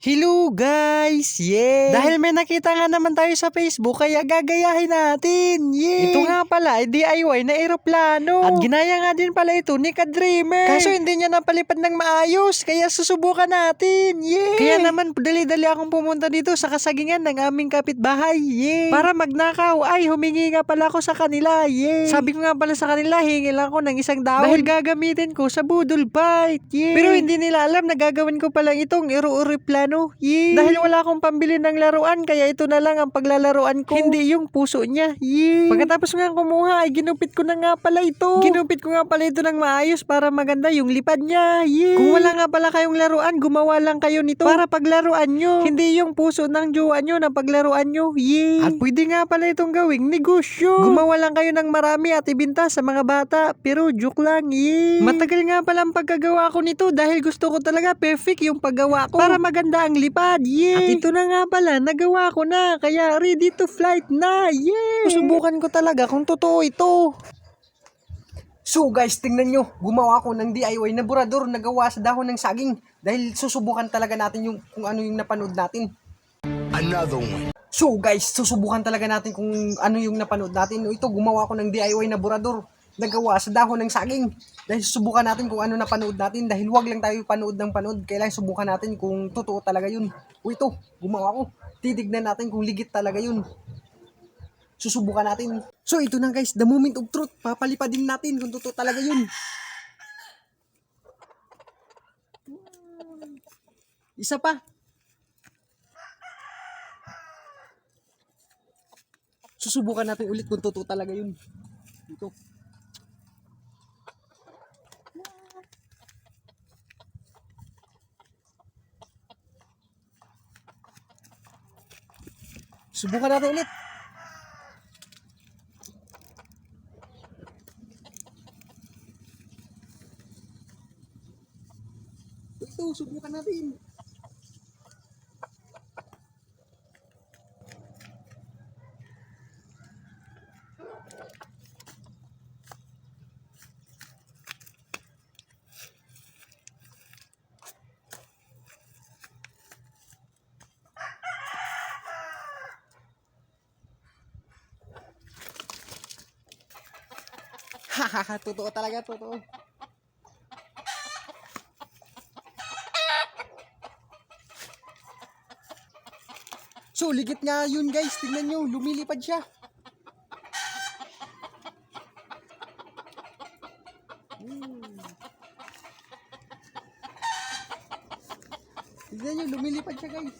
Hello guys! Yeah! Dahil may nakita nga naman tayo sa Facebook kaya gagayahin natin! Yeah! Ito nga pala ay DIY na eroplano! At ginaya nga din pala ito ni Ka-Dreamer! Kaso hindi niya napalipad ng maayos kaya susubukan natin! Yeah! Kaya naman dali-dali akong pumunta dito sa kasagingan ng aming kapitbahay! Yeah! Para magnakaw ay humingi nga pala ako sa kanila! Yeah! Sabi ko nga pala sa kanila hingi lang ako ng isang dahon dahil gagamitin ko sa Budol Bite! Yeah! Pero hindi nila alam na gagawin ko palang itong eroplano. Yeah. Dahil wala akong pambili ng laruan kaya ito na lang ang paglalaruan ko. Hindi yung puso niya. Yeah. Pagkatapos nga kumuha ay ginupit ko na nga pala ito. Ginupit ko nga pala ito ng maayos para maganda yung lipad niya. Yeah. Kung wala nga pala kayong laruan, gumawa lang kayo nito para paglaruan nyo. Hindi yung puso ng jowa nyo na paglaruan nyo. Yeah. At pwede nga pala itong gawing negosyo. Gumawa lang kayo ng marami at ibinta sa mga bata. Pero joke lang. Yeah. Matagal nga pala ang pagkagawa ko nito dahil gusto ko talaga perfect yung paggawa ko. Para maganda ang lipad, yay! At ito na nga pala, nagawa ko na, kaya ready to flight na, yay! Susubukan ko talaga kung totoo ito. So guys, tingnan nyo, gumawa ako ng DIY na burador na gawa sa dahon ng saging. Dahil susubukan talaga natin yung kung ano yung napanood natin. Another one. So guys, susubukan talaga natin kung ano yung napanood natin. Ito, gumawa ako ng DIY na burador na gawa sa dahon ng saging. Dahil susubukan natin kung ano napanood natin. Dahil wag lang tayo panood ng panood. Kailangan subukan natin kung totoo talaga yun. O ito, gumawa ko. Titignan natin kung ligit talaga yun. Susubukan natin. So ito na guys, the moment of truth. Papalipadin natin kung totoo talaga yun. Isa pa. Susubukan natin ulit kung totoo talaga yun. Ito. Subukan natin ulit. Ito, subukan natin. Hahaha, totoo talaga, totoo. So, ligit nga yun guys. Tingnan nyo, lumilipad siya. Tingnan nyo, lumilipad siya guys.